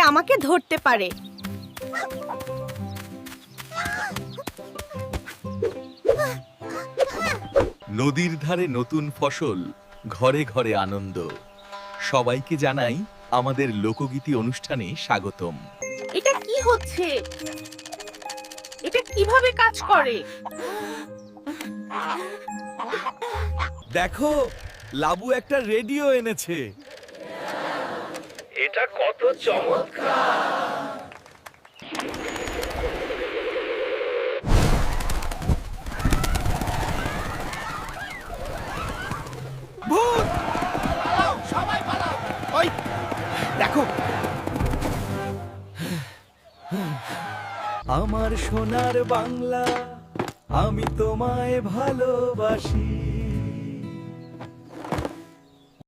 আমাকে ধরতে পারে। নদীর ধারে নতুন ফসল, ঘরে ঘরে আনন্দ। সবাইকে জানাই আমাদের লোকগীতি অনুষ্ঠানে স্বাগতম। এটা কি হচ্ছে? এটা কিভাবে কাজ করে? দেখো, লাবু একটা রেডিও এনেছে। এটা কত চমৎকার! ভূত! সবাই পালাও! ওই দেখো, আমার সোনার বাংলা, আমি তোমায় ভালোবাসি।